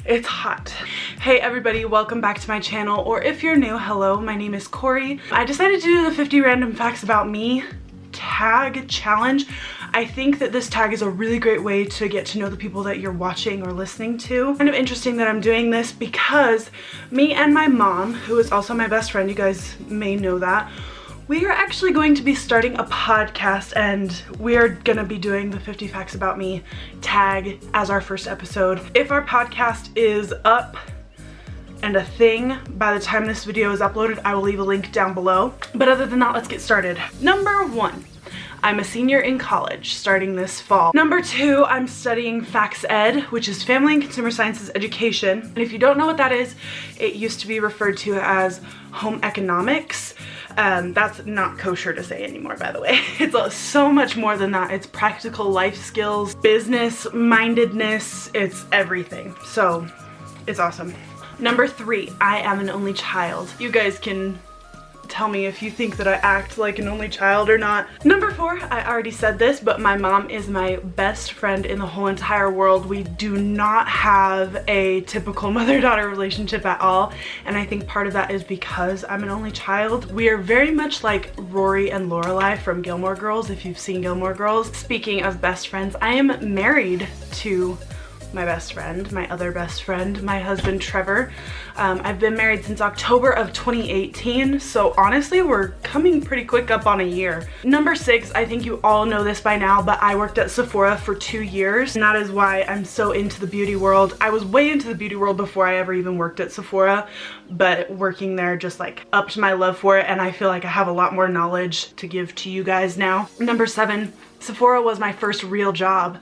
It's hot. Hey everybody, welcome back to my channel, or if you're new, hello, my name is Corie. I decided to do the 50 random facts about me tag challenge. I think that this tag is a really great way to get to know the people that you're watching or listening to. Kind of interesting that I'm doing this because me and my mom, who is also my best friend, you guys may know that, we are actually going to be starting a podcast, and we're gonna be doing the 50 facts about me tag as our first episode. If our podcast is up and a thing by the time this video is uploaded, I will leave a link down below. But other than that, let's get started. Number 1, I'm a senior in college starting this fall. Number 2, I'm studying Facs Ed, which is Family and Consumer Sciences Education. And if you don't know what that is, it used to be referred to as home economics. That's not kosher to say anymore, by the way. It's so much more than that. It's practical life skills, business mindedness, it's everything. So it's awesome. Number 3, I am an only child. You guys can tell me if you think that I act like an only child or not. Number 4, I already said this, but my mom is my best friend in the whole entire world. We do not have a typical mother-daughter relationship at all, and I think part of that is because I'm an only child. We are very much like Rory and Lorelai from Gilmore Girls, if you've seen Gilmore Girls. Speaking of best friends, I am married to my best friend, my other best friend, my husband Trevor. I've been married since October of 2018, so honestly we're coming pretty quick up on a year. Number 6, I think you all know this by now, but I worked at Sephora for 2 years, and that is why I'm so into the beauty world. I was way into the beauty world before I ever even worked at Sephora, but working there just like upped my love for it, and I feel like I have a lot more knowledge to give to you guys now. Number 7, Sephora was my first real job.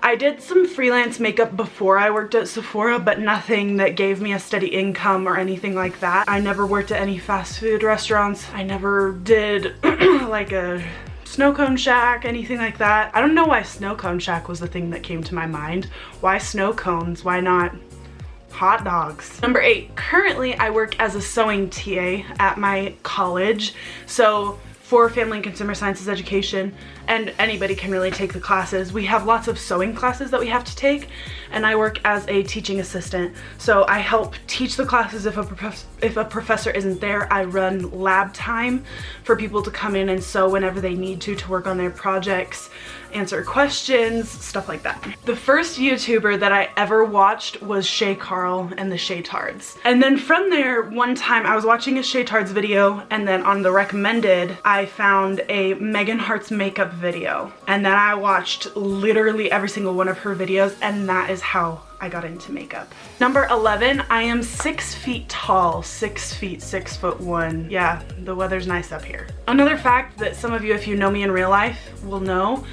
I did some freelance makeup before I worked at Sephora, but nothing that gave me a steady income or anything like that. I never worked at any fast food restaurants. I never did like a snow cone shack, anything like that. I don't know why snow cone shack was the thing that came to my mind. Why snow cones? Why not hot dogs? Number 8, currently I work as a sewing TA at my college. So for Family and Consumer Sciences Education, and anybody can really take the classes. We have lots of sewing classes that we have to take, and I work as a teaching assistant. So I help teach the classes if a professor isn't there. I run lab time for people to come in and sew whenever they need to work on their projects, answer questions, stuff like that. The first YouTuber that I ever watched was Shay Carl and the Shaytards. And then from there, one time I was watching a Shaytards video, and then on the recommended, I found a Megan Hart's makeup video. And then I watched literally every single one of her videos, and that is how I got into makeup. Number 11, I am 6 feet tall, 6 feet, 6'1". Yeah, the weather's nice up here. Another fact that some of you, if you know me in real life, will know,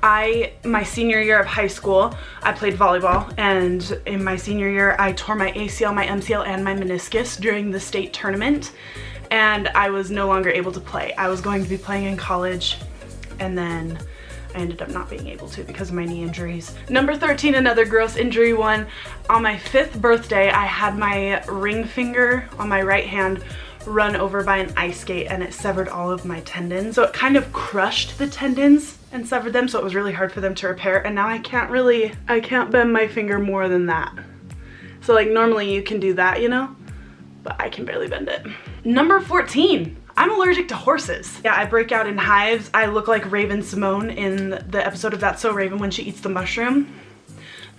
my senior year of high school, I played volleyball, and in my senior year, I tore my ACL, my MCL, and my meniscus during the state tournament, and I was no longer able to play. I was going to be playing in college, and then I ended up not being able to because of my knee injuries. Number 13, another gross injury one. On my 5th birthday, I had my ring finger on my right hand run over by an ice skate, and it severed all of my tendons. So it kind of crushed the tendons and severed them, so it was really hard for them to repair, and now I can't bend my finger more than that. So like normally you can do that, you know, but I can barely bend it. Number 14, I'm allergic to horses. Yeah, I break out in hives. I look like Raven Simone in the episode of That's So Raven when she eats the mushroom.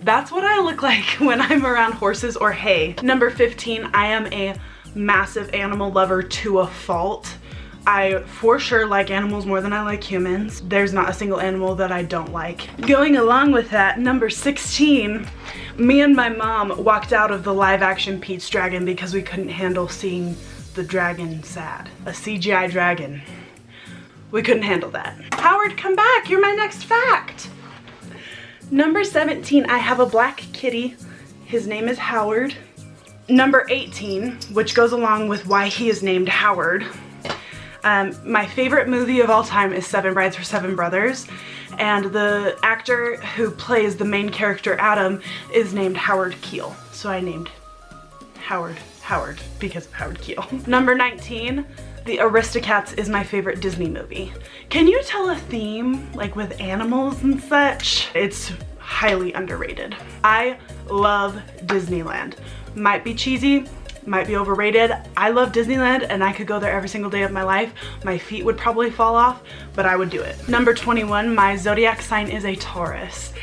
That's what I look like when I'm around horses or hay. Number 15, I am a massive animal lover to a fault. I for sure like animals more than I like humans. There's not a single animal that I don't like. Going along with that, number 16, me and my mom walked out of the live action Pete's Dragon because we couldn't handle seeing the dragon sad. A CGI dragon. We couldn't handle that. Howard, come back, you're my next fact. Number 17, I have a black kitty. His name is Howard. Number 18, which goes along with why he is named Howard. My favorite movie of all time is 7 Brides for 7 Brothers, and the actor who plays the main character Adam is named Howard Keel. So I named Howard because of Howard Keel. Number 19, The Aristocats is my favorite Disney movie. Can you tell a theme like with animals and such? It's highly underrated. I love Disneyland. Might be cheesy, might be overrated. I love Disneyland and I could go there every single day of my life. My feet would probably fall off, but I would do it. Number 21, my zodiac sign is a Taurus.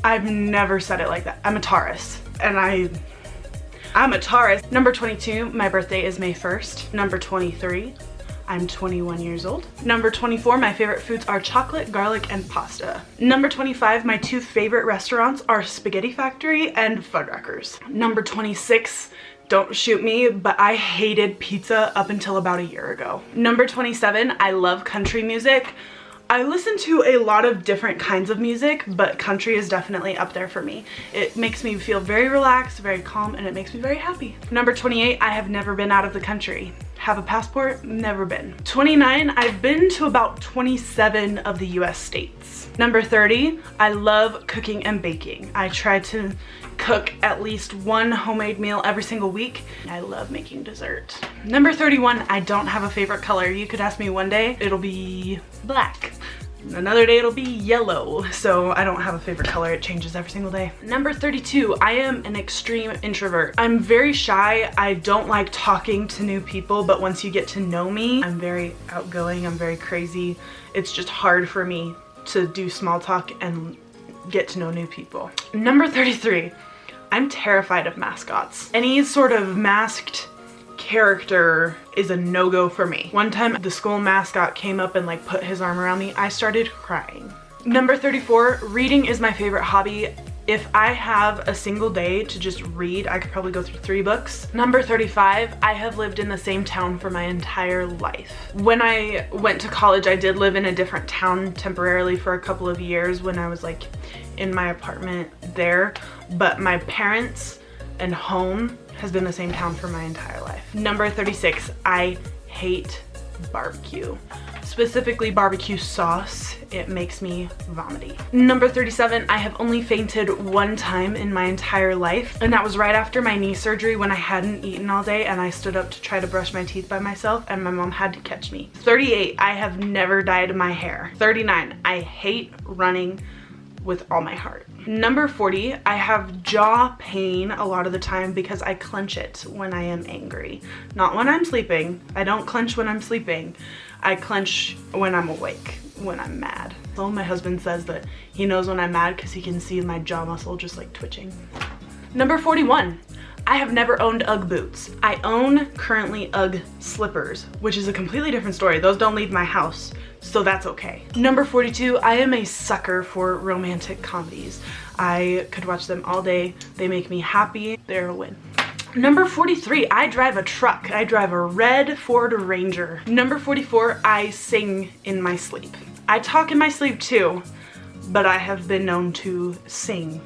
I've never said it like that. I'm a Taurus and I'm a Taurus. Number 22, my birthday is May 1st. Number 23, I'm 21 years old. Number 24, my favorite foods are chocolate, garlic, and pasta. Number 25, my two favorite restaurants are Spaghetti Factory and Fuddruckers. Number 26, don't shoot me, but I hated pizza up until about a year ago. Number 27, I love country music. I listen to a lot of different kinds of music, but country is definitely up there for me. It makes me feel very relaxed, very calm, and it makes me very happy. Number 28, I have never been out of the country. Have a passport? Never been. 29, I've been to about 27 of the US states. Number 30, I love cooking and baking. I try to cook at least one homemade meal every single week. I love making dessert. Number 31, I don't have a favorite color. You could ask me one day, it'll be black. Another day it'll be yellow. So I don't have a favorite color, it changes every single day. Number 32, I am an extreme introvert. I'm very shy, I don't like talking to new people, but once you get to know me, I'm very outgoing, I'm very crazy. It's just hard for me to do small talk and get to know new people. Number 33, I'm terrified of mascots. Any sort of masked character is a no-go for me. One time the school mascot came up and like put his arm around me, I started crying. Number 34, reading is my favorite hobby. If I have a single day to just read, I could probably go through 3 books. Number 35, I have lived in the same town for my entire life. When I went to college, I did live in a different town temporarily for a couple of years when I was like in my apartment there, but my parents and home has been the same town for my entire life. Number 36, I hate barbecue. Specifically barbecue sauce. It makes me vomity. Number 37, I have only fainted one time in my entire life, and that was right after my knee surgery when I hadn't eaten all day and I stood up to try to brush my teeth by myself and my mom had to catch me. 38, I have never dyed my hair. 39, I hate running with all my heart. Number 40, I have jaw pain a lot of the time because I clench it when I am angry. Not when I'm sleeping. I don't clench when I'm sleeping. I clench when I'm awake, when I'm mad. So my husband says that he knows when I'm mad because he can see my jaw muscle just like twitching. Number 41, I have never owned UGG boots. I own currently UGG slippers, which is a completely different story. Those don't leave my house, so that's okay. Number 42, I am a sucker for romantic comedies. I could watch them all day. They make me happy. They're a win. Number 43, I drive a truck. I drive a red Ford Ranger. Number 44, I sing in my sleep. I talk in my sleep too, but I have been known to sing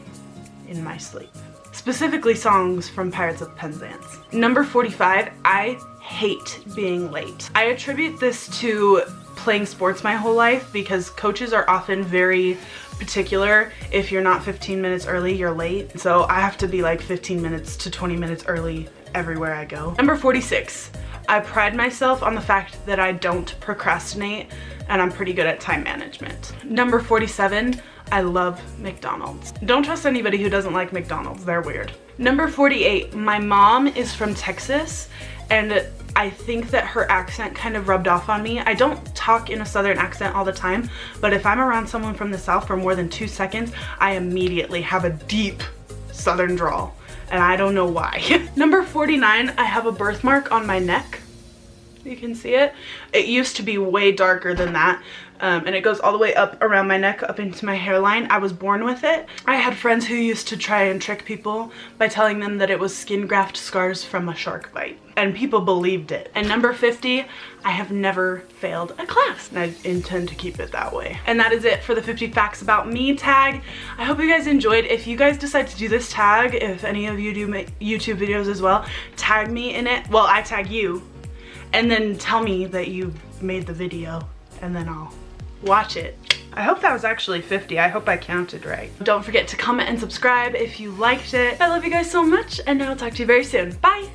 in my sleep. Specifically songs from Pirates of Penzance. Number 45, I hate being late. I attribute this to playing sports my whole life because coaches are often very particular. If you're not 15 minutes early, you're late. So I have to be like 15 minutes to 20 minutes early everywhere I go. Number 46, I pride myself on the fact that I don't procrastinate and I'm pretty good at time management. Number 47, I love McDonald's. Don't trust anybody who doesn't like McDonald's, they're weird. Number 48, my mom is from Texas and I think that her accent kind of rubbed off on me. I don't talk in a southern accent all the time, but if I'm around someone from the South for more than 2 seconds, I immediately have a deep southern drawl, and I don't know why. Number 49, I have a birthmark on my neck. You can see it. It used to be way darker than that, and it goes all the way up around my neck, up into my hairline. I was born with it. I had friends who used to try and trick people by telling them that it was skin graft scars from a shark bite, and people believed it. And number 50, I have never failed a class, and I intend to keep it that way. And that is it for the 50 facts about me tag. I hope you guys enjoyed. If you guys decide to do this tag, if any of you do make YouTube videos as well, tag me in it. Well, I tag you. And then tell me that you made the video and then I'll watch it. I hope that was actually 50. I hope I counted right. Don't forget to comment and subscribe if you liked it. I love you guys so much and I'll talk to you very soon. Bye!